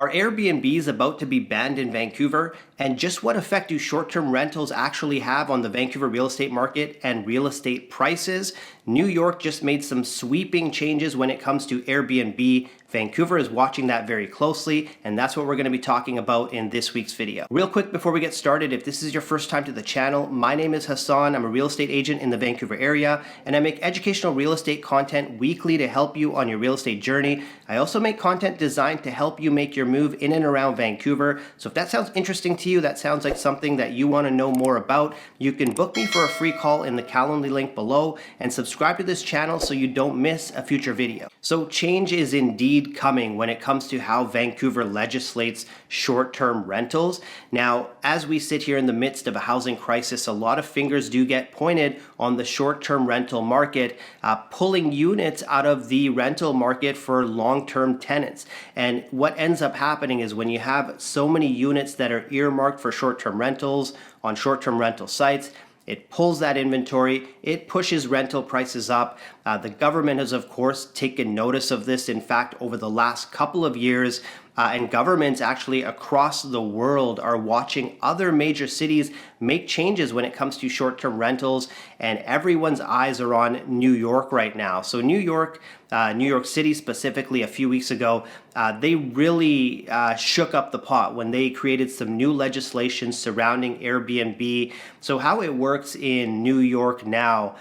Are Airbnbs about to be banned in Vancouver? And just what effect do short-term rentals actually have on the Vancouver real estate market and real estate prices? New York just made some sweeping changes when it comes to Airbnb. Vancouver is watching that very closely, and that's what we're going to be talking about in this week's video. Real quick before we get started, if this is your first time to the channel, my name is Hassan. I'm a real estate agent in the Vancouver area, and I make educational real estate content weekly to help you on your real estate journey. I also make content designed to help you make your move in and around Vancouver. So if that sounds interesting to you, that sounds like something that you want to know more about, you can book me for a free call in the Calendly link below and subscribe to this channel so you don't miss a future video. So change is indeed coming when it comes to how Vancouver legislates short-term rentals. Now, as we sit here in the midst of a housing crisis, a lot of fingers do get pointed on the short-term rental market, pulling units out of the rental market for long-term tenants. And what ends up happening is when you have so many units that are earmarked for short-term rentals on short-term rental sites, it pulls that inventory, it pushes rental prices up. The government has, of course, taken notice of this. In fact, over the last couple of years, and governments actually across the world are watching other major cities make changes when it comes to short-term rentals, and everyone's eyes are on New York right now. So New York City specifically, a few weeks ago, they really shook up the pot when they created some new legislation surrounding Airbnb. So how it works in New York now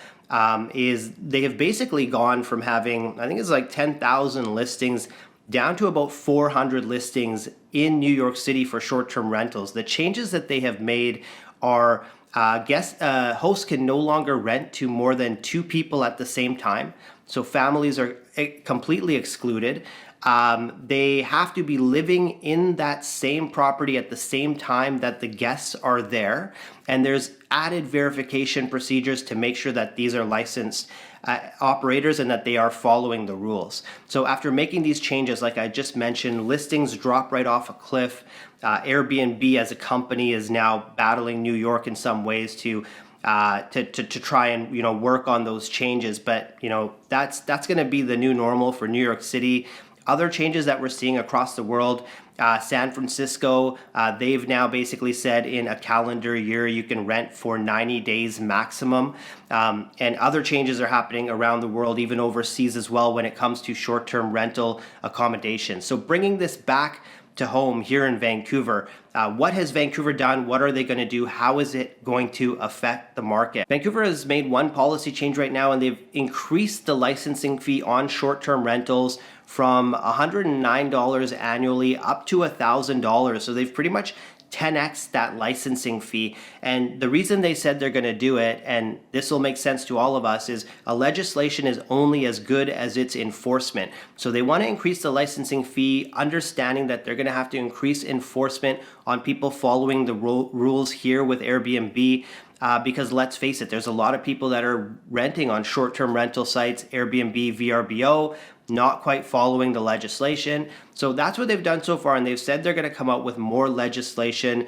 is they have basically gone from having, I think it's like 10,000 listings down to about 400 listings in New York City for short-term rentals. The changes that they have made are hosts can no longer rent to more than 2 people at the same time. So families are completely excluded. They have to be living in that same property at the same time that the guests are there. And there's added verification procedures to make sure that these are licensed operators and that they are following the rules. So after making these changes, like I just mentioned, listings drop right off a cliff. Airbnb as a company is now battling New York in some ways to try and work on those changes. But that's going to be the new normal for New York City. Other changes that we're seeing across the world, San Francisco, they've now basically said in a calendar year you can rent for 90 days maximum. And other changes are happening around the world, even overseas as well, when it comes to short-term rental accommodations. So bringing this back to home here in Vancouver, what has Vancouver done? What are they going to do? How is it going to affect the market? Vancouver has made one policy change right now, and they've increased the licensing fee on short-term rentals from $109 annually up to $1,000. So they've pretty much 10x that licensing fee. And the reason they said they're going to do it, and this will make sense to all of us, is a legislation is only as good as its enforcement. So they want to increase the licensing fee, understanding that they're going to have to increase enforcement on people following the rules here with Airbnb. Because let's face it, there's a lot of people that are renting on short-term rental sites, Airbnb, VRBO, not quite following the legislation. So that's what they've done so far, and they've said they're going to come out with more legislation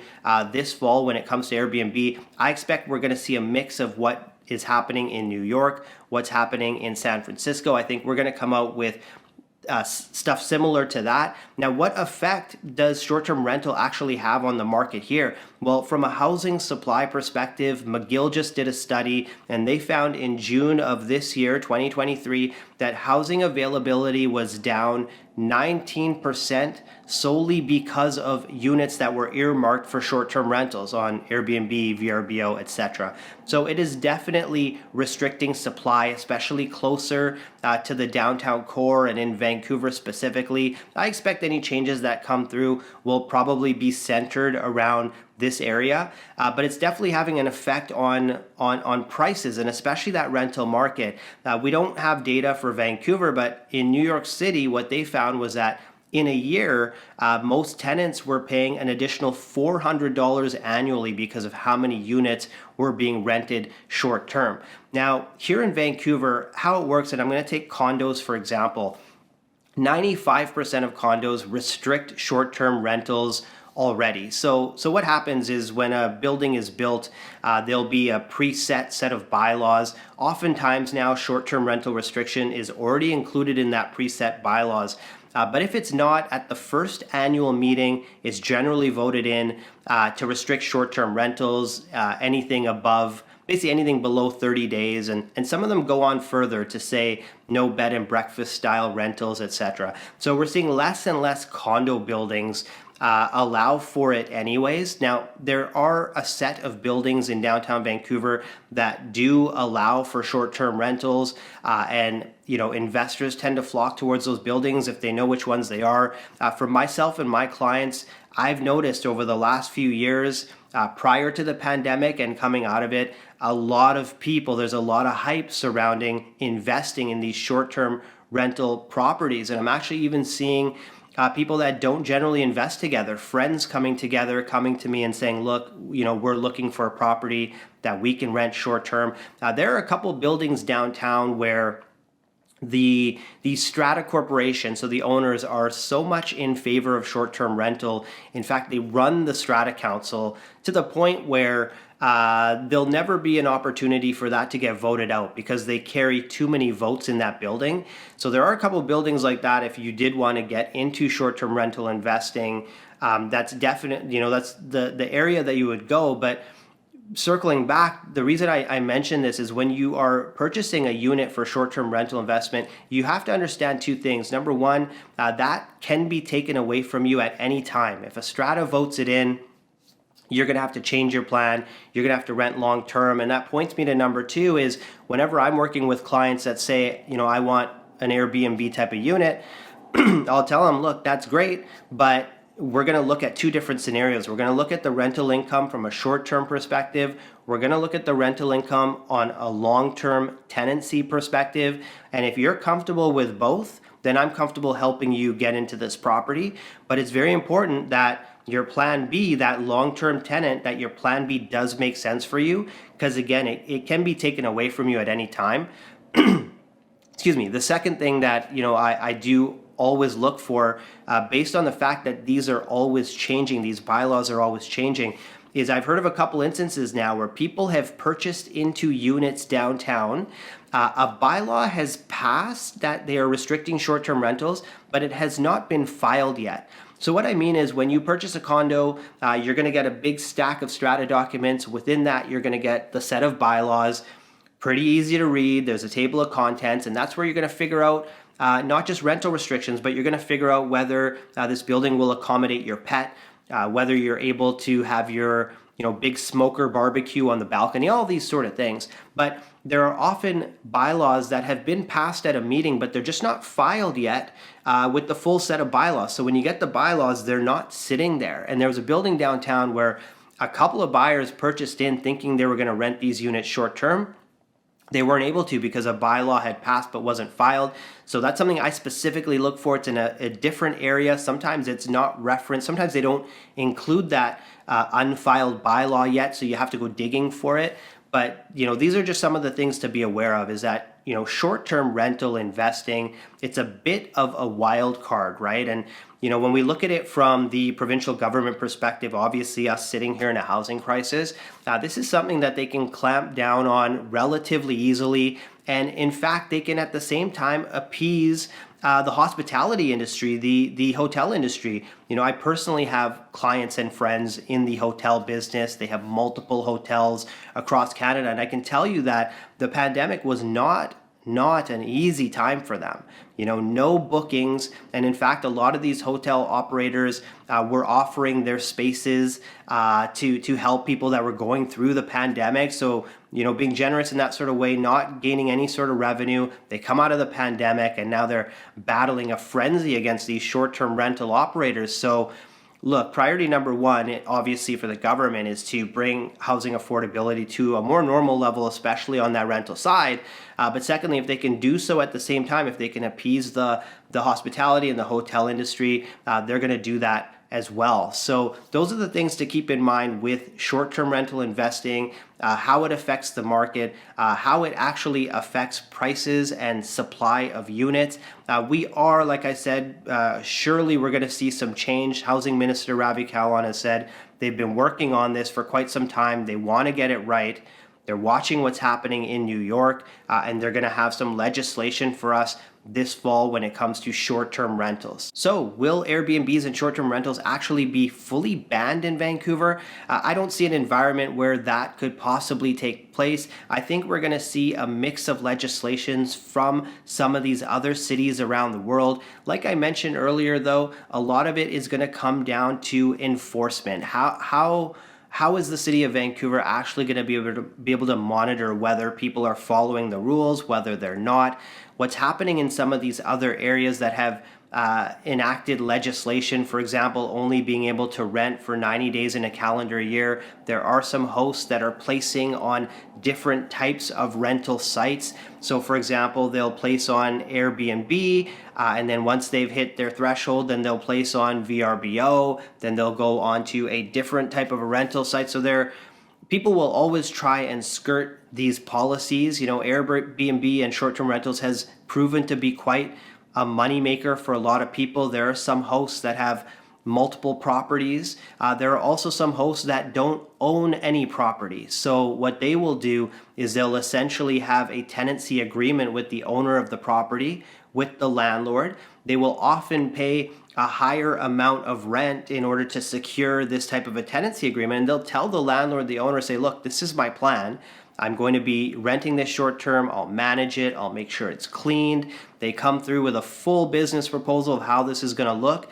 this fall when it comes to Airbnb. I expect we're going to see a mix of what is happening in New York, what's happening in San Francisco. I think we're going to come out with stuff similar to that. Now, what effect does short-term rental actually have on the market here? Well, from a housing supply perspective, McGill just did a study, and they found in June of this year, 2023, that housing availability was down 19% solely because of units that were earmarked for short-term rentals on Airbnb, VRBO, etc. So it is definitely restricting supply, especially closer to the downtown core and in Vancouver specifically. I expect any changes that come through will probably be centered around this area, but it's definitely having an effect on prices, and especially that rental market. We don't have data for Vancouver, but in New York City, what they found was that in a year, most tenants were paying an additional $400 annually because of how many units were being rented short term. Now, here in Vancouver, how it works, and I'm going to take condos for example, 95% of condos restrict short-term rentals already. So what happens is when a building is built, there'll be a preset set of bylaws. Oftentimes now short-term rental restriction is already included in that preset bylaws. But if it's not, at the first annual meeting, it's generally voted in to restrict short-term rentals, anything above, basically anything below 30 days. And some of them go on further to say no bed and breakfast style rentals, etc. So we're seeing less and less condo buildings allow for it anyways. Now, there are a set of buildings in downtown Vancouver that do allow for short-term rentals, and investors tend to flock towards those buildings if they know which ones they are. For myself and my clients, I've noticed over the last few years, prior to the pandemic and coming out of it, there's a lot of hype surrounding investing in these short-term rental properties. And I'm actually even seeing people that don't generally invest together, friends coming together, coming to me and saying, look, we're looking for a property that we can rent short term. There are a couple buildings downtown where the strata corporation, so the owners, are so much in favor of short-term rental. In fact, they run the strata council to the point where there'll never be an opportunity for that to get voted out because they carry too many votes in that building. So there are a couple of buildings like that. If you did want to get into short-term rental investing, that's definite. That's the area that you would go. But circling back, the reason I mention this is when you are purchasing a unit for short-term rental investment, you have to understand two things. Number one, that can be taken away from you at any time. If a strata votes it in, you're going to have to change your plan. You're going to have to rent long term. And that points me to number two is whenever I'm working with clients that say, I want an Airbnb type of unit, I'll tell them, look, that's great, but we're going to look at two different scenarios. We're going to look at the rental income from a short-term perspective. We're going to look at the rental income on a long-term tenancy perspective. And if you're comfortable with both, then I'm comfortable helping you get into this property. But it's very important that your plan B, that long-term tenant, that your plan B does make sense for you, because again, it can be taken away from you at any time. Excuse me. The second thing that I do always look for, based on the fact that these are always changing, these bylaws are always changing, is I've heard of a couple instances now where people have purchased into units downtown. A bylaw has passed that they are restricting short-term rentals, but it has not been filed yet. So what I mean is when you purchase a condo, you're going to get a big stack of strata documents. Within that, you're going to get the set of bylaws. Pretty easy to read. There's a table of contents, and that's where you're going to figure out not just rental restrictions, but you're going to figure out whether this building will accommodate your pet, whether you're able to have your big smoker barbecue on the balcony, all these sort of things. But there are often bylaws that have been passed at a meeting, but they're just not filed yet with the full set of bylaws. So when you get the bylaws, they're not sitting there. And there was a building downtown where a couple of buyers purchased in thinking they were going to rent these units short term. They weren't able to because a bylaw had passed but wasn't filed. So that's something I specifically look for. It's in a different area. Sometimes it's not referenced. Sometimes they don't include that unfiled bylaw yet, so you have to go digging for it. But these are just some of the things to be aware of, is that short-term rental investing, it's a bit of a wild card, right? And when we look at it from the provincial government perspective, obviously us sitting here in a housing crisis, this is something that they can clamp down on relatively easily. And in fact, they can at the same time appease the hospitality industry, the hotel industry. I personally have clients and friends in the hotel business. They have multiple hotels across Canada. And I can tell you that the pandemic was not an easy time for them. No bookings. And in fact, a lot of these hotel operators were offering their spaces to help people that were going through the pandemic. So, being generous in that sort of way, not gaining any sort of revenue. They come out of the pandemic and now they're battling a frenzy against these short-term rental operators. So, look, priority number one, obviously for the government, is to bring housing affordability to a more normal level, especially on that rental side. But secondly, if they can do so at the same time, if they can appease the hospitality and the hotel industry, they're going to do that as well. So those are the things to keep in mind with short-term rental investing, how it affects the market, how it actually affects prices and supply of units. We are, like I said, surely we're going to see some change. Housing Minister Ravi Kahlon has said they've been working on this for quite some time. They want to get it right. They're watching what's happening in New York, and they're going to have some legislation for us this fall when it comes to short-term rentals. So will Airbnbs and short-term rentals actually be fully banned in Vancouver? I don't see an environment where that could possibly take place. I think we're going to see a mix of legislations from some of these other cities around the world. Like I mentioned earlier, though, a lot of it is going to come down to enforcement. How is the city of Vancouver actually going to be able to monitor whether people are following the rules, whether they're not? What's happening in some of these other areas that have enacted legislation, for example, only being able to rent for 90 days in a calendar year. There are some hosts that are placing on different types of rental sites. So for example, they'll place on Airbnb, and then once they've hit their threshold, then they'll place on VRBO, then they'll go on to a different type of a rental site. So people will always try and skirt these policies. You know, Airbnb and short-term rentals has proven to be quite a moneymaker for a lot of people. There are some hosts that have multiple properties. There are also some hosts that don't own any property. So what they will do is they'll essentially have a tenancy agreement with the owner of the property, with the landlord. They will often pay a higher amount of rent in order to secure this type of a tenancy agreement. And they'll tell the landlord, the owner, say, look, this is my plan. I'm going to be renting this short term. I'll manage it. I'll make sure it's cleaned. They come through with a full business proposal of how this is going to look.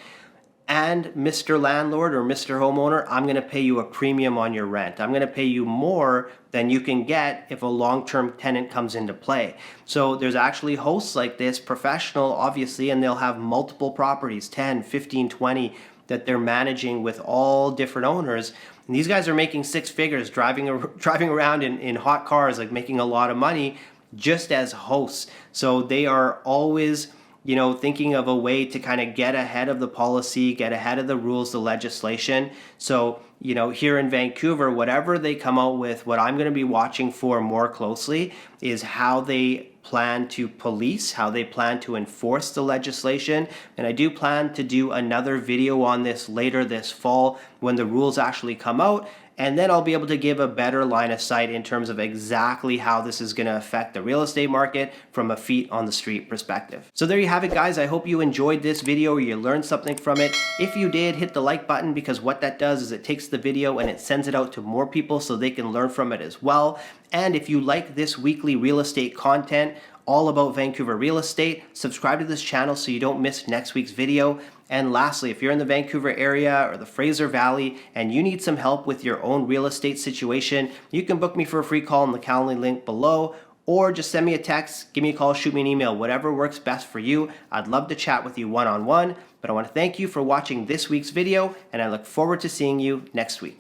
And Mr. Landlord or Mr. Homeowner, I'm going to pay you a premium on your rent. I'm going to pay you more than you can get if a long-term tenant comes into play. So there's actually hosts like this, professional obviously, and they'll have multiple properties, 10, 15, 20, that they're managing with all different owners. And these guys are making six figures, driving around in hot cars, like making a lot of money just as hosts. So they are always, you know, thinking of a way to kind of get ahead of the policy, get ahead of the rules, the legislation. So, you know, here in Vancouver, whatever they come out with, what I'm going to be watching for more closely is how they plan to police, how they plan to enforce the legislation. And I do plan to do another video on this later this fall when the rules actually come out. And then I'll be able to give a better line of sight in terms of exactly how this is going to affect the real estate market from a feet on the street perspective. So there you have it, guys. I hope you enjoyed this video or you learned something from it. If you did, hit the like button, because what that does is it takes the video and it sends it out to more people so they can learn from it as well. And if you like this weekly real estate content, all about Vancouver real estate, subscribe to this channel so you don't miss next week's video. And lastly, if you're in the Vancouver area or the Fraser Valley and you need some help with your own real estate situation, you can book me for a free call in the Calendly link below, or just send me a text, give me a call, shoot me an email, whatever works best for you. I'd love to chat with you one-on-one, but I want to thank you for watching this week's video, and I look forward to seeing you next week.